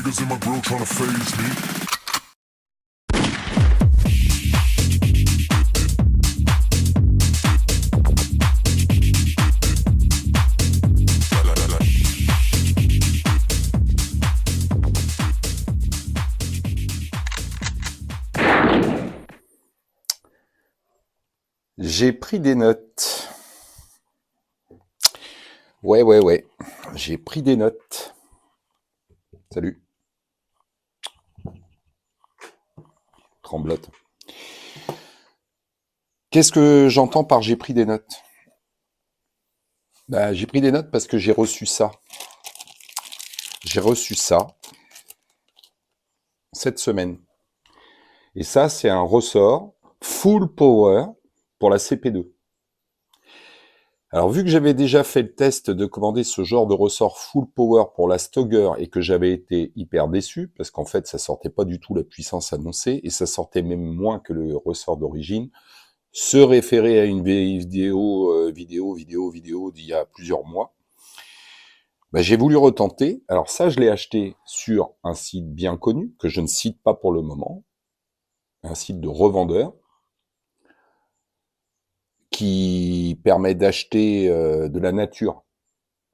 Niggas in my grill tryna phase me. J'ai pris des notes. Ouais. J'ai pris des notes. Salut. Tremblote. Qu'est-ce que j'entends par j'ai pris des notes? J'ai pris des notes parce que j'ai reçu ça. J'ai reçu ça cette semaine. Et ça, c'est un ressort full power pour la CP2. Alors, vu que j'avais déjà fait le test de commander ce genre de ressort full power pour la Stogger et que j'avais été hyper déçu, parce qu'en fait, ça sortait pas du tout la puissance annoncée, et ça sortait même moins que le ressort d'origine, se référer à une vidéo d'il y a plusieurs mois, j'ai voulu retenter. Alors ça, je l'ai acheté sur un site bien connu, que je ne cite pas pour le moment, un site de revendeur, qui permet d'acheter de la nature.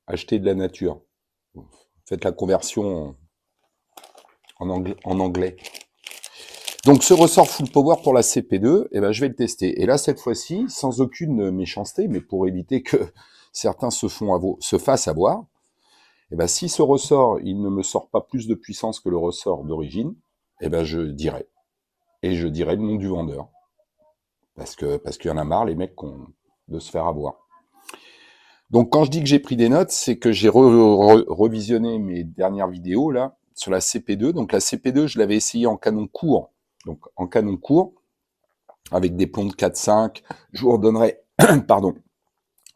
Acheter de la nature. Faites la conversion en anglais. Donc ce ressort full power pour la CP2, je vais le tester. Et là, cette fois-ci, sans aucune méchanceté, mais pour éviter que certains se fassent avoir, si ce ressort, il ne me sort pas plus de puissance que le ressort d'origine, je dirai. Et je dirai le nom du vendeur. Parce qu'il y en a marre, les mecs, de se faire avoir. Donc quand je dis que j'ai pris des notes, c'est que j'ai revisionné mes dernières vidéos là sur la CP2. Donc la CP2, je l'avais essayé en canon court. Donc en canon court, avec des plombs de 4,5. Je vous redonnerai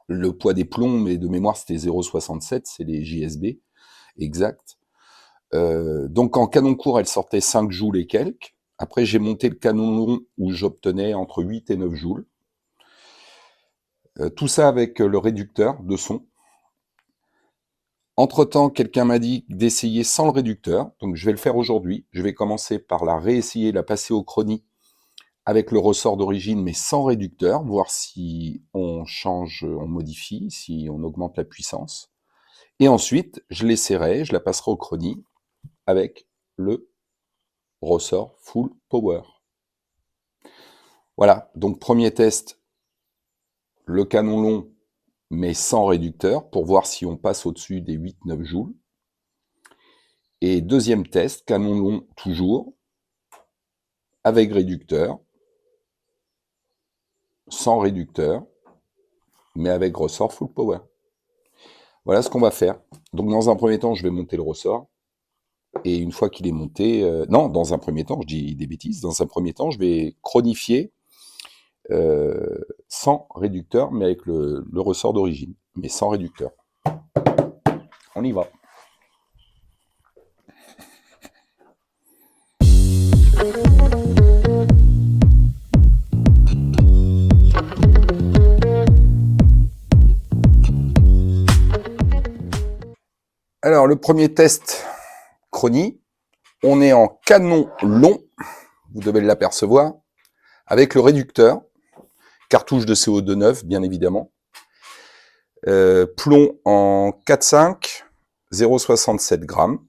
le poids des plombs, mais de mémoire c'était 0,67, c'est les JSB, exact. Donc en canon court, elle sortait 5 joules et quelques. Après, j'ai monté le canon long où j'obtenais entre 8 et 9 joules. Tout ça avec le réducteur de son. Entre-temps, quelqu'un m'a dit d'essayer sans le réducteur. Donc, je vais le faire aujourd'hui. Je vais commencer par la réessayer, la passer au chronie avec le ressort d'origine, mais sans réducteur, voir si on change, on modifie, si on augmente la puissance. Et ensuite, je l'essaierai, je la passerai au chronie avec le ressort full power. Voilà, donc premier test, le canon long, mais sans réducteur, pour voir si on passe au-dessus des 8-9 joules. Et deuxième test, canon long toujours, avec réducteur, sans réducteur, mais avec ressort full power. Voilà ce qu'on va faire. Donc dans un premier temps, je vais monter le ressort. Et une fois qu'il est monté... dans un premier temps, je dis des bêtises. Dans un premier temps, je vais chronifier sans réducteur, mais avec le ressort d'origine. Mais sans réducteur. On y va. Alors, le premier test chronie, on est en canon long, vous devez l'apercevoir, avec le réducteur, cartouche de CO2 neuf, bien évidemment, plomb en 4,5, 0,67 grammes,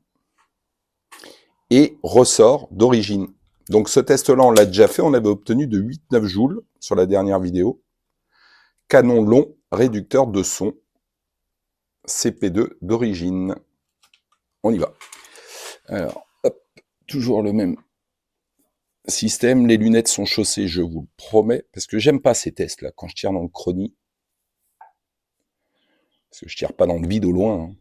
et ressort d'origine. Donc ce test-là, on l'a déjà fait, on avait obtenu de 8-9 joules sur la dernière vidéo. Canon long, réducteur de son, CP2 d'origine. On y va. Alors, hop, toujours le même système. Les lunettes sont chaussées, je vous le promets, parce que j'aime pas ces tests-là, quand je tire dans le chronie. Parce que je tire pas dans le vide au loin. Hein.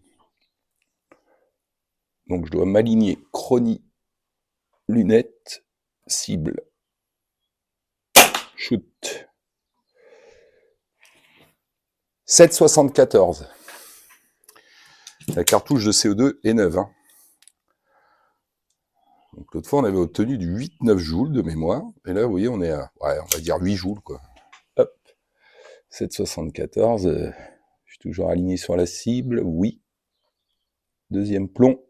Donc je dois m'aligner chronie, lunettes, cible. Shoot. 7,74. La cartouche de CO2 est neuve. Hein. Donc l'autre fois, on avait obtenu du 8-9 joules de mémoire. Et là, vous voyez, on est à, on va dire 8 joules, quoi. Hop. 7,74. Je suis toujours aligné sur la cible. Oui. Deuxième plomb.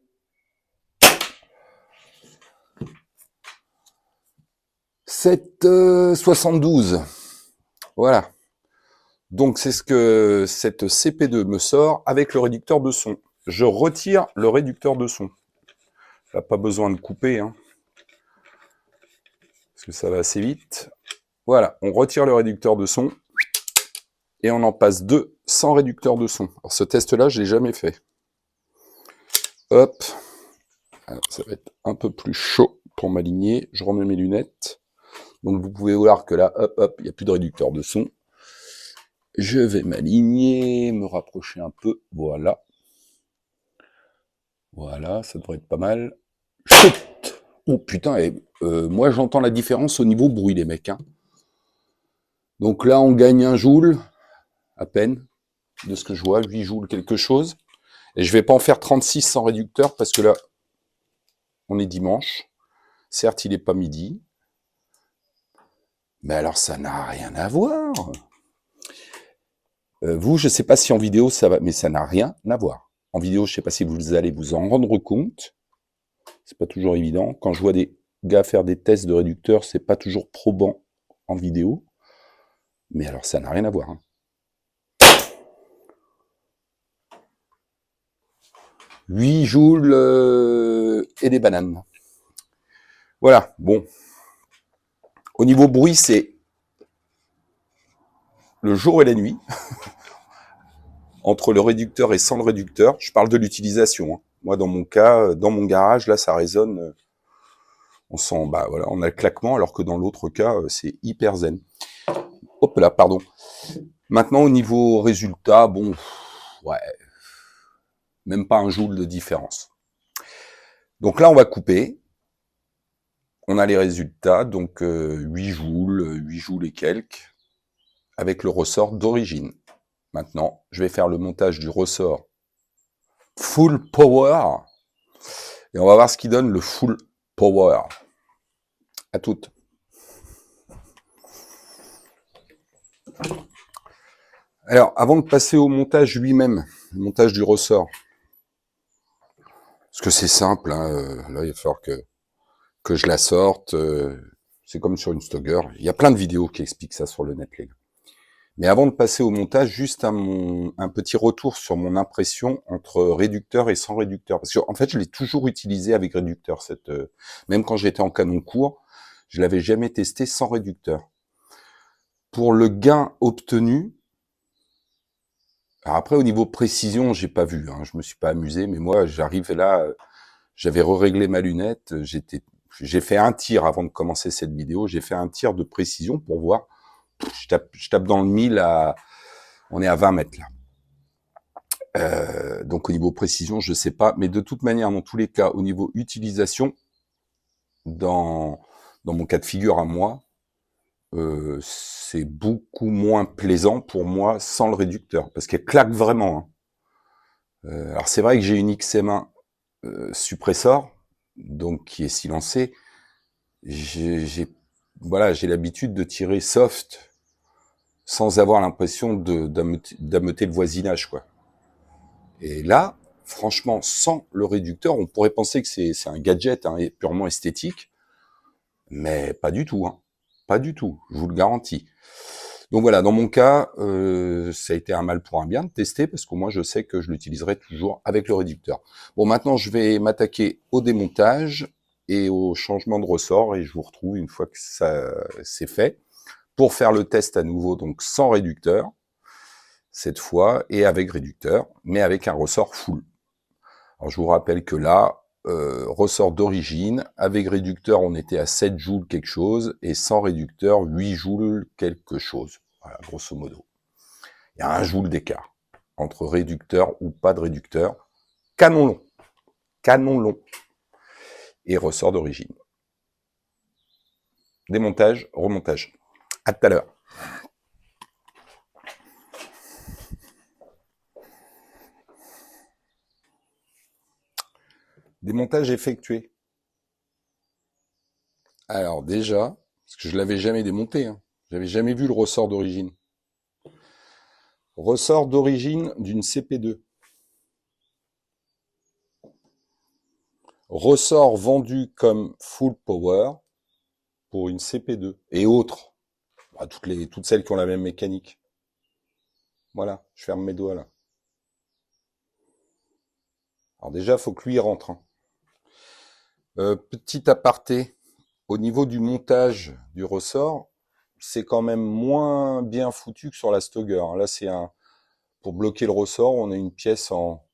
7,72. Voilà. Donc, c'est ce que cette CP2 me sort avec le réducteur de son. Je retire le réducteur de son. Là, pas besoin de couper, hein, parce que ça va assez vite. Voilà, on retire le réducteur de son et on en passe 2 sans réducteur de son. Alors, ce test-là, je l'ai jamais fait. Hop. Alors, ça va être un peu plus chaud pour m'aligner. Je remets mes lunettes. Donc, vous pouvez voir que là, hop, hop, il n'y a plus de réducteur de son. Je vais m'aligner, me rapprocher un peu. Voilà. Voilà, ça devrait être pas mal. Chut! Oh putain, moi j'entends la différence au niveau bruit, les mecs. Hein. Donc là, on gagne 1 joule, à peine, de ce que je vois, 8 joules quelque chose. Et je vais pas en faire 36 sans réducteur, parce que là, on est dimanche. Certes, il n'est pas midi. Mais alors, ça n'a rien à voir. Vous, je sais pas si en vidéo ça va, mais ça n'a rien à voir. En vidéo, je sais pas si vous allez vous en rendre compte. C'est pas toujours évident. Quand je vois des gars faire des tests de réducteurs, c'est pas toujours probant en vidéo. Mais alors, ça n'a rien à voir. Hein. 8 joules et des bananes. Voilà, bon. Au niveau bruit, c'est le jour et la nuit. Entre le réducteur et sans le réducteur. Je parle de l'utilisation. Hein. Moi, dans mon cas, dans mon garage, là, ça résonne. On sent, bah voilà, on a le claquement, alors que dans l'autre cas, c'est hyper zen. Hop là, pardon. Maintenant, au niveau résultat, bon, ouais, même pas 1 joule de différence. Donc là, on va couper. On a les résultats, donc 8 joules et quelques, avec le ressort d'origine. Maintenant, je vais faire le montage du ressort full power, et on va voir ce qui donne le full power. À toutes. Alors, avant de passer au montage lui-même, le montage du ressort, parce que c'est simple, hein, là, il va falloir que je la sorte, c'est comme sur une Stogger. Il y a plein de vidéos qui expliquent ça sur le net, les gars. Mais avant de passer au montage, juste un petit retour sur mon impression entre réducteur et sans réducteur. Parce qu'en fait, je l'ai toujours utilisé avec réducteur. Même quand j'étais en canon court, je l'avais jamais testé sans réducteur. Pour le gain obtenu, alors après, au niveau précision, j'ai pas vu, hein, je me suis pas amusé, mais moi, j'arrive là, j'avais réglé ma lunette, j'ai fait un tir avant de commencer cette vidéo, j'ai fait un tir de précision pour voir. Je tape dans le 1000 on est à 20 mètres là. Donc au niveau précision, je sais pas, mais de toute manière, dans tous les cas, au niveau utilisation, dans mon cas de figure à moi, c'est beaucoup moins plaisant pour moi sans le réducteur, parce qu'elle claque vraiment. Hein. Alors c'est vrai que j'ai une XM1 suppressor, donc qui est silencée. Voilà, j'ai l'habitude de tirer soft sans avoir l'impression d'ameuter le voisinage, quoi. Et là, franchement, sans le réducteur, on pourrait penser que c'est un gadget hein, purement esthétique, mais pas du tout, hein. Pas du tout, je vous le garantis. Donc voilà, dans mon cas, ça a été un mal pour un bien de tester, parce que moi je sais que je l'utiliserai toujours avec le réducteur. Bon, maintenant je vais m'attaquer au démontage et au changement de ressort, et je vous retrouve une fois que ça c'est fait, pour faire le test à nouveau, donc sans réducteur, cette fois, et avec réducteur, mais avec un ressort full. Alors je vous rappelle que là, ressort d'origine, avec réducteur on était à 7 joules quelque chose, et sans réducteur 8 joules quelque chose. Voilà, grosso modo. Il y a 1 joule d'écart, entre réducteur ou pas de réducteur. Canon long, et ressort d'origine. Démontage, remontage. À tout à l'heure. Démontage effectué. Alors déjà, parce que je l'avais jamais démonté, hein, j'avais jamais vu le ressort d'origine. Ressort d'origine d'une CP2. Ressort vendu comme full power. pour une CP2 et autres. Bah, toutes celles qui ont la même mécanique. Voilà, je ferme mes doigts là. Alors déjà, faut que lui rentre. Hein. Petit aparté, au niveau du montage du ressort, c'est quand même moins bien foutu que sur la Stoger. Là, c'est pour bloquer le ressort, on a une pièce en...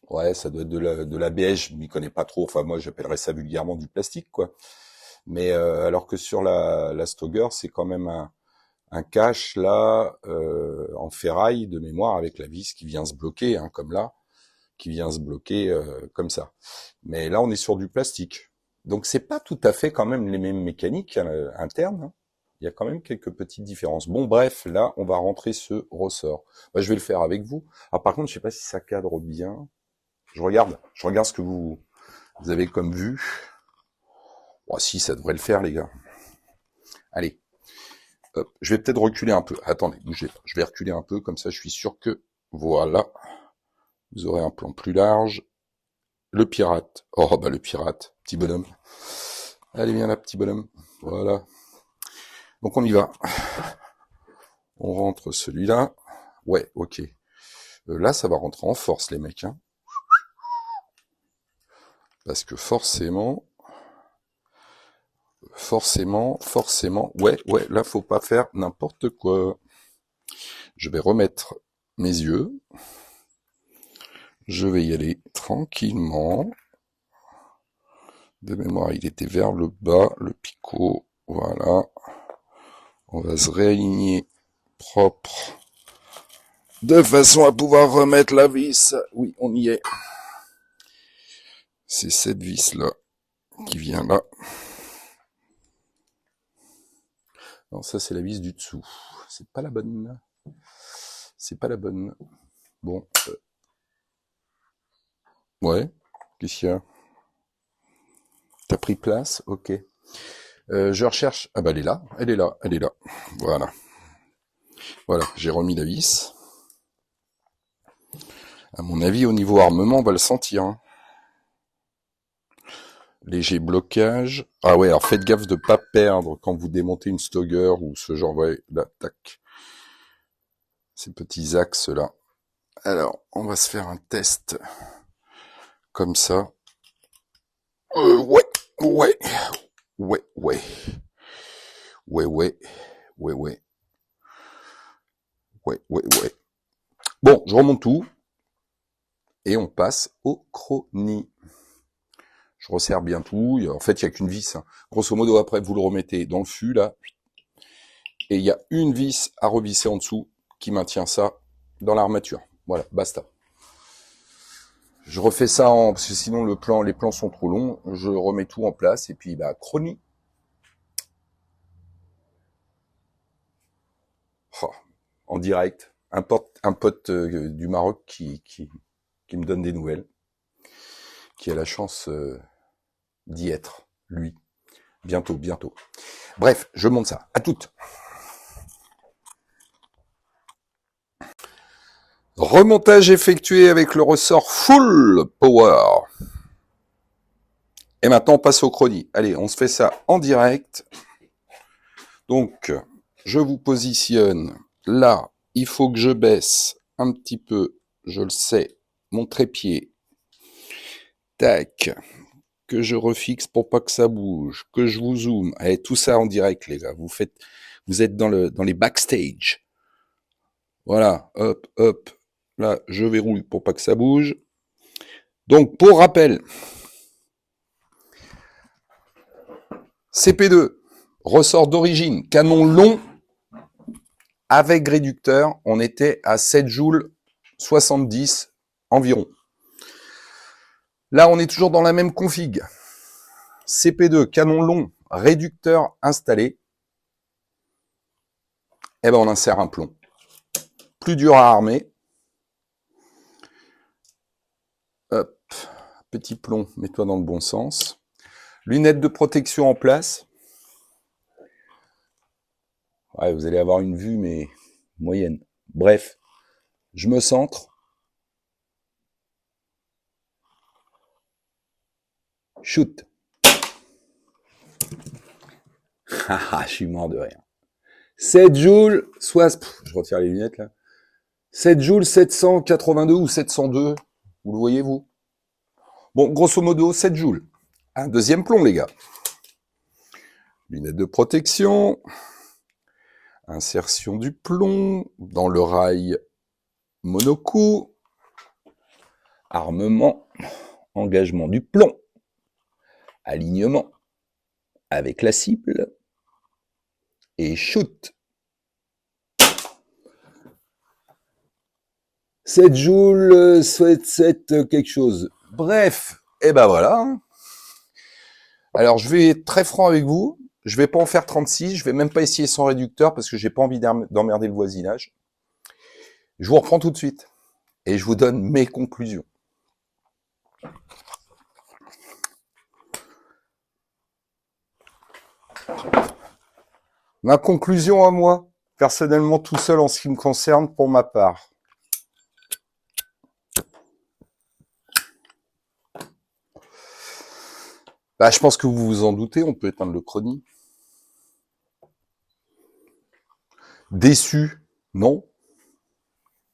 Ouais, ça doit être de la beige, je m'y connais pas trop. Enfin, moi, j'appellerais ça vulgairement du plastique, quoi. Mais alors que sur la Stoger, c'est quand même un cache là en ferraille de mémoire avec la vis qui vient se bloquer, hein, comme là, qui vient se bloquer comme ça. Mais là, on est sur du plastique. Donc, c'est pas tout à fait quand même les mêmes mécaniques internes. Hein. Il y a quand même quelques petites différences. Bon, bref, là, on va rentrer ce ressort. Bah, je vais le faire avec vous. Alors, par contre, je sais pas si ça cadre bien. Je regarde ce que vous avez comme vue. Oh, si, ça devrait le faire, les gars. Allez. Hop, je vais peut-être reculer un peu. Attendez, bougez pas. Je vais reculer un peu, comme ça je suis sûr que... Voilà. Vous aurez un plan plus large. Le pirate. Oh, bah le pirate. Petit bonhomme. Allez, viens là, petit bonhomme. Voilà. Donc on y va. On rentre celui-là. Ouais, ok. Là, ça va rentrer en force, les mecs. Hein. Parce que forcément... Ouais, là, faut pas faire n'importe quoi. Je vais remettre mes yeux. Je vais y aller tranquillement. De mémoire, il était vers le bas, le picot. Voilà. On va se réaligner propre. De façon à pouvoir remettre la vis. Oui, on y est. C'est cette vis-là qui vient là. Non, ça c'est la vis du dessous. C'est pas la bonne. C'est pas la bonne. Bon. Ouais. Qu'est-ce qu'il y a? T'as pris place? Ok. Je recherche... Ah bah elle est là. Elle est là. Elle est là. Voilà. Voilà. J'ai remis la vis. À mon avis, au niveau armement, on va le sentir. Hein. Léger blocage. Ah ouais, alors faites gaffe de pas perdre quand vous démontez une Stoger ou ce genre, ouais, là, tac. Ces petits axes là. Alors, on va se faire un test comme ça. Ouais, ouais, ouais, ouais, ouais, ouais, ouais, ouais, ouais, ouais. Bon, je remonte tout et on passe au chrony. Je resserre bien tout. En fait, il n'y a qu'une vis. Hein. Grosso modo, après, vous le remettez dans le fût, là. Et il y a une vis à revisser en dessous qui maintient ça dans l'armature. Voilà, basta. Je refais ça parce que sinon les plans sont trop longs. Je remets tout en place et puis, chrony. Oh, en direct. Un pote du Maroc qui me donne des nouvelles. Qui a la chance d'y être, lui. Bientôt. Bref, je monte ça. À toutes. Remontage effectué avec le ressort Full Power. Et maintenant, on passe au chrony. Allez, on se fait ça en direct. Donc, je vous positionne là. Il faut que je baisse un petit peu, je le sais, mon trépied. Tac. Que je refixe pour pas que ça bouge. Que je vous zoome. Allez, tout ça en direct, les gars. Vous êtes dans les backstage. Voilà. Hop, hop. Là, je verrouille pour pas que ça bouge. Donc, pour rappel, CP2, ressort d'origine, canon long, avec réducteur, on était à 7 joules 70 environ. Là, on est toujours dans la même config. CP2, canon long, réducteur installé. Eh ben, on insère un plomb. Plus dur à armer. Hop, petit plomb, mets-toi dans le bon sens. Lunettes de protection en place. Ouais, vous allez avoir une vue, mais moyenne. Bref, je me centre. Shoot. Ah, je suis mort de rire. 7 joules, soit... je retire les lunettes, là. 7 joules, 782 ou 702. Vous le voyez, vous? Bon, grosso modo, 7 joules. Un deuxième plomb, les gars. Lunettes de protection. Insertion du plomb dans le rail monocoup. Armement. Engagement du plomb. Alignement avec la cible. Et shoot. 7 joules, 7 quelque chose. Bref, et ben voilà. Alors, je vais être très franc avec vous. Je vais pas en faire 36. Je vais même pas essayer sans réducteur parce que j'ai pas envie d'emmerder le voisinage. Je vous reprends tout de suite. Et je vous donne mes conclusions. Ma conclusion à moi, personnellement tout seul en ce qui me concerne pour ma part. Bah, je pense que vous vous en doutez, on peut éteindre le chronie. Déçu? Non.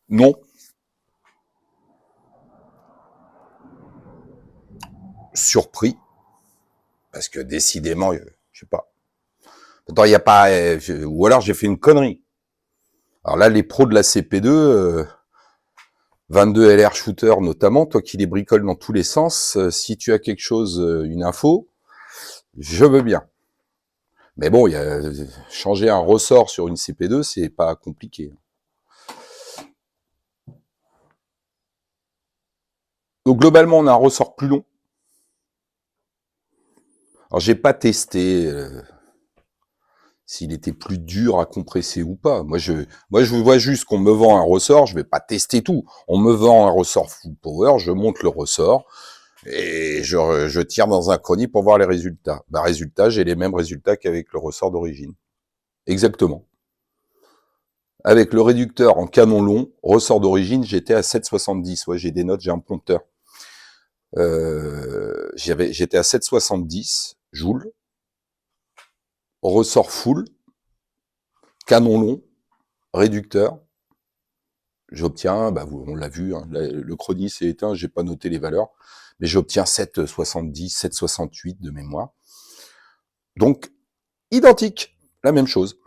Non. Surpris? Parce que décidément, je sais pas. Pourtant, il n'y a pas... ou alors j'ai fait une connerie. Alors là, les pros de la CP2, 22 LR shooter notamment, toi qui les bricoles dans tous les sens, si tu as quelque chose, une info, je veux bien. Mais bon, changer un ressort sur une CP2, c'est pas compliqué. Donc globalement, on a un ressort plus long. Alors j'ai pas testé s'il était plus dur à compresser ou pas. Moi je vois juste qu'on me vend un ressort, je vais pas tester tout. On me vend un ressort full power, je monte le ressort et je tire dans un chronie pour voir les résultats. Bah résultat, j'ai les mêmes résultats qu'avec le ressort d'origine. Exactement. Avec le réducteur en canon long, ressort d'origine, j'étais à 7,70. Ouais, j'ai des notes, j'ai un prompteur. J'étais à 7,70 joules. Ressort full, canon long, réducteur. J'obtiens, bah on l'a vu, hein, le chronie s'est éteint, j'ai pas noté les valeurs, mais j'obtiens 7,70, 7,68 de mémoire. Donc, identique, la même chose.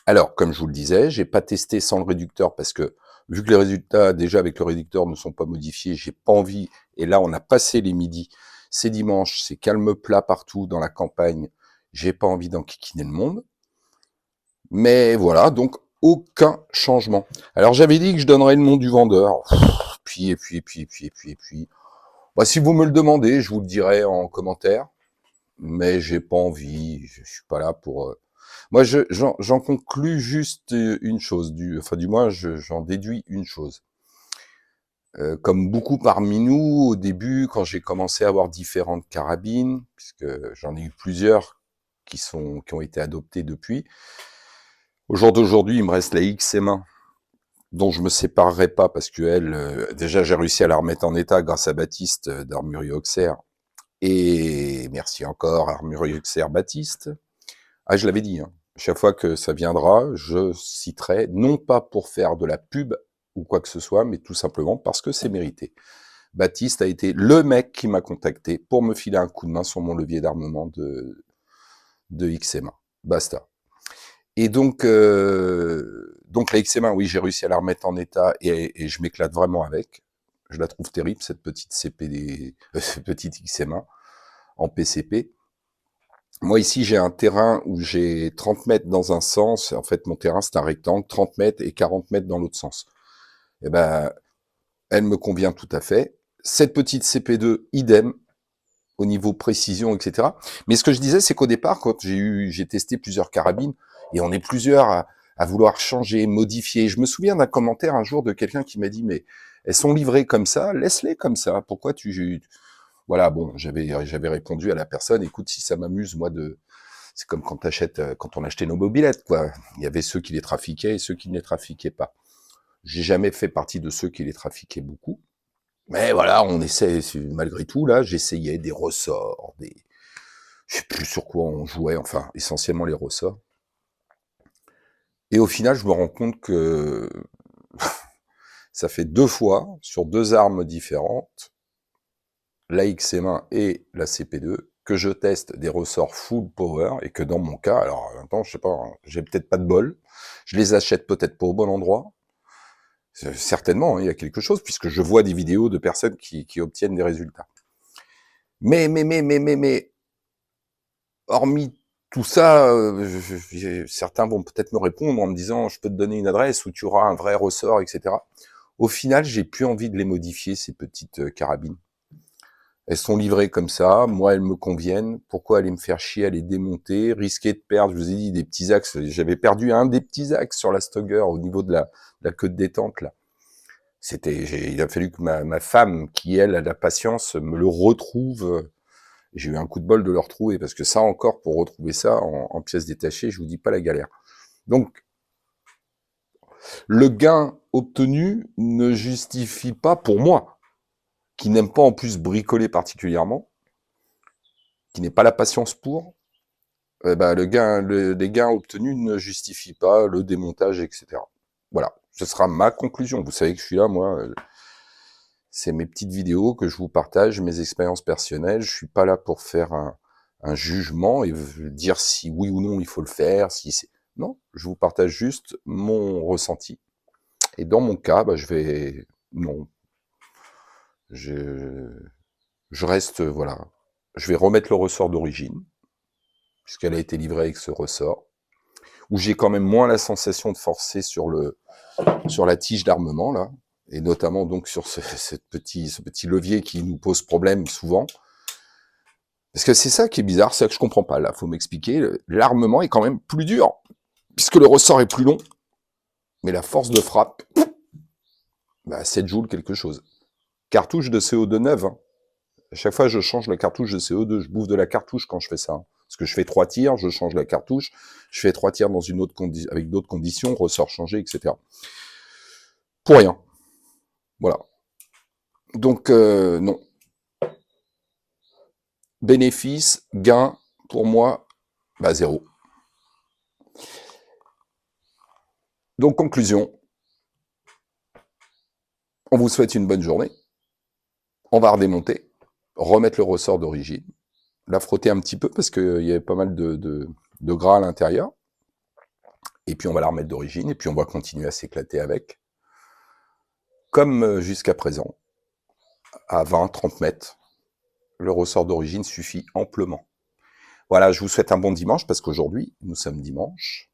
Alors, comme je vous le disais, j'ai pas testé sans le réducteur parce que, vu que les résultats, déjà avec le réducteur, ne sont pas modifiés, j'ai pas envie, et là, on a passé les midis, c'est dimanche, c'est calme plat partout dans la campagne, j'ai pas envie d'enquiquiner le monde. Mais voilà, donc, aucun changement. Alors, j'avais dit que je donnerais le nom du vendeur, puis. Bah, si vous me le demandez, je vous le dirai en commentaire, mais j'ai pas envie, je suis pas là pour... Moi, j'en conclus juste une chose, du moins, j'en déduis une chose. Comme beaucoup parmi nous, au début, quand j'ai commencé à avoir différentes carabines, puisque j'en ai eu plusieurs qui ont été adoptées depuis, au jour d'aujourd'hui, il me reste la XM1, dont je me séparerai pas, parce que elle, déjà, j'ai réussi à la remettre en état grâce à Baptiste d'Armurerie Auxerre, et merci encore, Armurerie Auxerre Baptiste. Ah, je l'avais dit, hein. Chaque fois que ça viendra, je citerai, non pas pour faire de la pub ou quoi que ce soit, mais tout simplement parce que c'est mérité. Baptiste a été le mec qui m'a contacté pour me filer un coup de main sur mon levier d'armement de XM1. Basta. Et donc la XM1, oui, j'ai réussi à la remettre en état et je m'éclate vraiment avec. Je la trouve terrible, cette petite CPD, petite XM1 en PCP. Moi, ici, j'ai un terrain où j'ai 30 mètres dans un sens. En fait, mon terrain, c'est un rectangle, 30 mètres et 40 mètres dans l'autre sens. Eh ben, elle me convient tout à fait. Cette petite CP2, idem, au niveau précision, etc. Mais ce que je disais, c'est qu'au départ, quand j'ai testé plusieurs carabines, et on est plusieurs à vouloir changer, modifier. Je me souviens d'un commentaire un jour de quelqu'un qui m'a dit, mais elles sont livrées comme ça, laisse-les comme ça. Pourquoi voilà, bon, j'avais répondu à la personne, écoute, si ça m'amuse, moi, c'est comme quand on achetait nos mobilettes, quoi. Il y avait ceux qui les trafiquaient et ceux qui ne les trafiquaient pas. J'ai jamais fait partie de ceux qui les trafiquaient beaucoup. Mais voilà, on essaie, malgré tout, là, j'essayais des ressorts, Je sais plus sur quoi on jouait, enfin, essentiellement les ressorts. Et au final, je me rends compte que ça fait 2 fois, sur 2 armes différentes, la XM1 et la CP2, que je teste des ressorts full power, et que dans mon cas, alors, attends, je sais pas, hein, j'ai peut-être pas de bol, je les achète peut-être pas au bon endroit, certainement, hein, il y a quelque chose, puisque je vois des vidéos de personnes qui obtiennent des résultats. Mais, hormis tout ça, certains vont peut-être me répondre en me disant, je peux te donner une adresse où tu auras un vrai ressort, etc. Au final, j'ai plus envie de les modifier, ces petites carabines. Elles sont livrées comme ça, moi elles me conviennent, pourquoi aller me faire chier à les démonter, risquer de perdre, je vous ai dit, des petits axes, j'avais perdu un des petits axes sur la Stogger au niveau de la queue de détente, là. Il a fallu que ma femme, qui elle a la patience, me le retrouve. J'ai eu un coup de bol de le retrouver, parce que ça encore, pour retrouver ça en pièces détachées, je vous dis pas la galère. Donc, le gain obtenu ne justifie pas, pour moi, qui n'aime pas en plus bricoler particulièrement, qui n'ait pas la patience pour, les gains obtenus ne justifient pas le démontage, etc. Voilà, ce sera ma conclusion. Vous savez que je suis là, moi, c'est mes petites vidéos que je vous partage, mes expériences personnelles. Je suis pas là pour faire un jugement et dire si oui ou non il faut le faire. Non, je vous partage juste mon ressenti. Et dans mon cas, non, je reste, voilà. Je vais remettre le ressort d'origine, puisqu'elle a été livrée avec ce ressort, où j'ai quand même moins la sensation de forcer sur la tige d'armement, là, et notamment donc sur ce petit levier qui nous pose problème souvent. Parce que c'est ça qui est bizarre, c'est ça que je comprends pas, là, faut m'expliquer. L'armement est quand même plus dur, puisque le ressort est plus long, mais la force de frappe, 7 joules quelque chose. Cartouche de CO2 neuve, hein. À chaque fois, je change la cartouche de CO2, je bouffe de la cartouche quand je fais ça. Hein. Parce que je fais 3 tirs, je change la cartouche, je fais 3 tirs dans avec d'autres conditions, ressort changé, etc. Pour rien. Voilà. Donc, non. Bénéfice, gain, pour moi, 0. Donc, conclusion. On vous souhaite une bonne journée. On va redémonter, remettre le ressort d'origine, la frotter un petit peu parce qu'il y avait pas mal de gras à l'intérieur. Et puis on va la remettre d'origine et puis on va continuer à s'éclater avec. Comme jusqu'à présent, à 20-30 mètres, le ressort d'origine suffit amplement. Voilà, je vous souhaite un bon dimanche parce qu'aujourd'hui, nous sommes dimanche.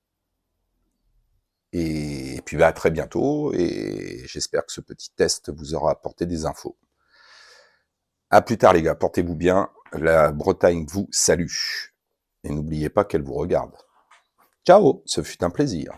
Et puis à très bientôt et j'espère que ce petit test vous aura apporté des infos. À plus tard les gars, portez-vous bien, la Bretagne vous salue. Et n'oubliez pas qu'elle vous regarde. Ciao, ce fut un plaisir.